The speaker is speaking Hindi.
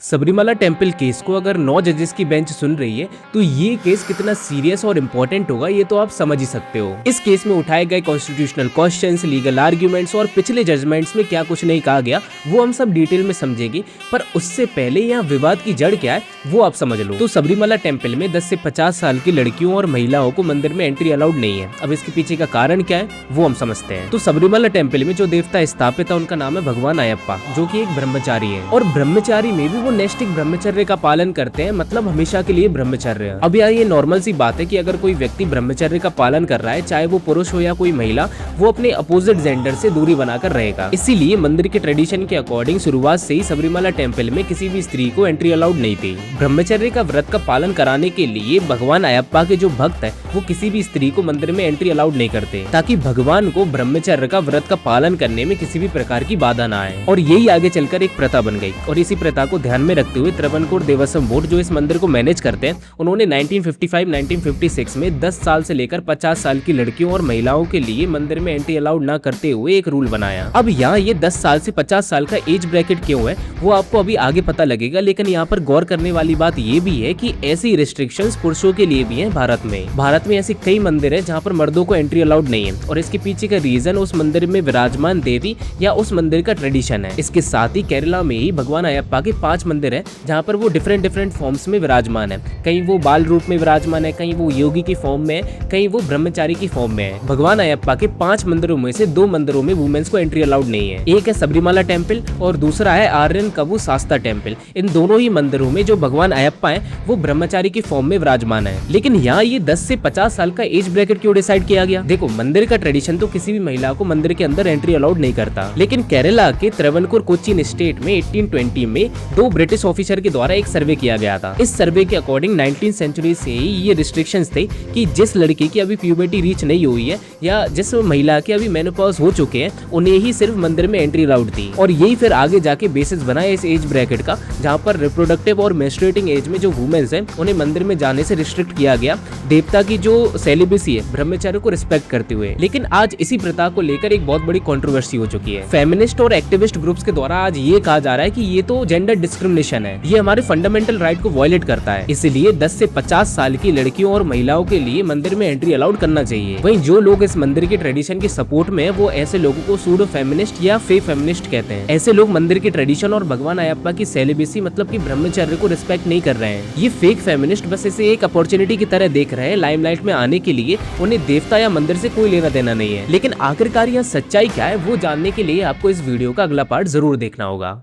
सबरीमाला टेम्पल केस को अगर 9 जजेस की बेंच सुन रही है तो ये केस कितना सीरियस और इम्पोर्टेंट होगा ये तो आप समझ ही सकते हो। इस केस में उठाए गए कॉन्स्टिट्यूशनल क्वेश्चंस, लीगल आर्ग्यूमेंट्स और पिछले जजमेंट्स में क्या कुछ नहीं कहा गया वो हम सब डिटेल में समझेंगे, पर उससे पहले यहाँ विवाद की जड़ क्या है वो आप समझ लो। तो सबरीमाला टेम्पल में 10 से 50 साल की लड़कियों और महिलाओं को मंदिर में एंट्री अलाउड नहीं है। अब इसके पीछे का कारण क्या है वो हम समझते हैं। तो सबरीमाला टेम्पल में जो देवता स्थापित है उनका नाम है भगवान अयप्पा, जो कि एक ब्रह्मचारी है और ब्रह्मचारी में भी वो नैष्ठिक ब्रह्मचर्य का पालन करते हैं, मतलब हमेशा के लिए ब्रह्मचर्य। अब यार ये नॉर्मल सी बात है कि अगर कोई व्यक्ति ब्रह्मचर्य का पालन कर रहा है, चाहे वो पुरुष हो या कोई महिला, वो अपने अपोजिट जेंडर से दूरी बनाकर रहेगा। इसीलिए मंदिर के ट्रेडिशन के अकॉर्डिंग शुरुआत से ही सबरीमाला टेम्पल में किसी भी स्त्री को एंट्री अलाउड नहीं थी। ब्रह्मचर्य का व्रत का पालन कराने के लिए भगवान अयप्पा के जो भक्त है वो किसी भी स्त्री को मंदिर में एंट्री अलाउड नहीं करते, ताकि भगवान को ब्रह्मचर्य का व्रत का पालन करने में किसी भी प्रकार की बाधा ना आए। और यही आगे चलकर एक प्रथा बन गई और इसी प्रथा को ध्यान में रखते हुए त्रवणकोर देवस्थान बोर्ड जो इस मंदिर को मैनेज करते हैं, उन्होंने 1955-1956 में 10 साल से लेकर 50 साल की लड़कियों और महिलाओं के लिए मंदिर में एंट्री अलाउड ना करते हुए एक रूल बनाया। अब यहाँ ये 10 साल से 50 साल का एज ब्रैकेट क्यों है वो आपको अभी आगे पता लगेगा, लेकिन यहाँ पर गौर करने वाली बात ये भी है कि ऐसी रिस्ट्रिक्शंस पुरुषों के लिए भी हैं भारत में ऐसे कई मंदिर है जहाँ पर मर्दों को एंट्री अलाउड नहीं है, और इसके पीछे का रीजन उस मंदिर में विराजमान देवी या उस मंदिर का ट्रेडिशन है। इसके साथ ही केरला में ही भगवान अयप्पा के 5 मंदिर है जहाँ पर वो डिफरेंट फॉर्म्स में विराजमान है। कहीं वो बाल रूप में विराजमान है, कहीं वो योगी की फॉर्म में है, कहीं वो ब्रह्मचारी की फॉर्म में है। भगवान अयप्पा के 5 मंदिरों में से 2 मंदिरों में वुमेन्स को एंट्री अलाउड नहीं है। एक है सबरीमाला टेम्पल और दूसरा है आर्यन कवु शास्ता टेम्पल। इन दोनों ही मंदिरों में जो भगवान अयप्पा है वो ब्रह्मचारी की फॉर्म में विराजमान है। लेकिन यहाँ ये 10 से 50 साल का एज ब्रैकेट क्यों डिसाइड किया गया? देखो, मंदिर का ट्रेडिशन तो किसी भी महिला को मंदिर के अंदर एंट्री अलाउड नहीं करता, लेकिन केरला के त्रवणकोर कोचीन स्टेट में 1820 में 2 ब्रिटिश ऑफिसर के द्वारा एक सर्वे किया गया था। इस सर्वे के अकॉर्डिंग 19th सेंचुरी से ही ये रिस्ट्रिक्शंस थे कि जिस लड़की की अभी प्यूबर्टी रीच नहीं हुई है या जिस महिला के अभी मेनोपॉज हो चुके हैं उन्हें ही सिर्फ मंदिर में एंट्री अलाउड थी। और यही फिर आगे जाके बेसिस बना इस एज ब्रैकेट का, जहाँ पर रिप्रोडक्टिव और मेंस्ट्रुएटिंग एज में जो वुमेन्स हैं उन्हें मंदिर में जाने से रिस्ट्रिक्ट किया गया, देवता की जो सेलिबेसी है ब्रह्मचर्य को रिस्पेक्ट करते हुए। लेकिन आज इसी प्रथा को लेकर एक बहुत बड़ी कंट्रोवर्सी हो चुकी है। फेमिनिस्ट और एक्टिविस्ट ग्रुप्स के द्वारा आज ये कहा जा रहा है कि ये तो जेंडर डिस्क्रिमिनेशन है, ये हमारे फंडामेंटल राइट को वायलेट करता है, इसलिए 10 से 50 साल की लड़कियों और महिलाओं के लिए मंदिर में एंट्री अलाउड करना चाहिए। वहीं जो लोग इस मंदिर के ट्रेडिशन के सपोर्ट में है वो ऐसे लोगों को सूडो फेमिनिस्ट या फेक फेमिनिस्ट कहते हैं। ऐसे लोग मंदिर के ट्रेडिशन और भगवान अयप्पा की सेलिबेसी मतलब कि ब्रह्मचर्य को रिस्पेक्ट नहीं कर रहे हैं। ये फेक फेमिनिस्ट बस इसे एक अपॉर्चुनिटी की तरह देख रहे हैं लाइमलाइट में आने के लिए, उन्हें देवता या मंदिर से कोई लेना देना नहीं है। लेकिन आखिरकार यहाँ सच्चाई क्या है वो जानने के लिए आपको इस वीडियो का अगला पार्ट जरूर देखना होगा।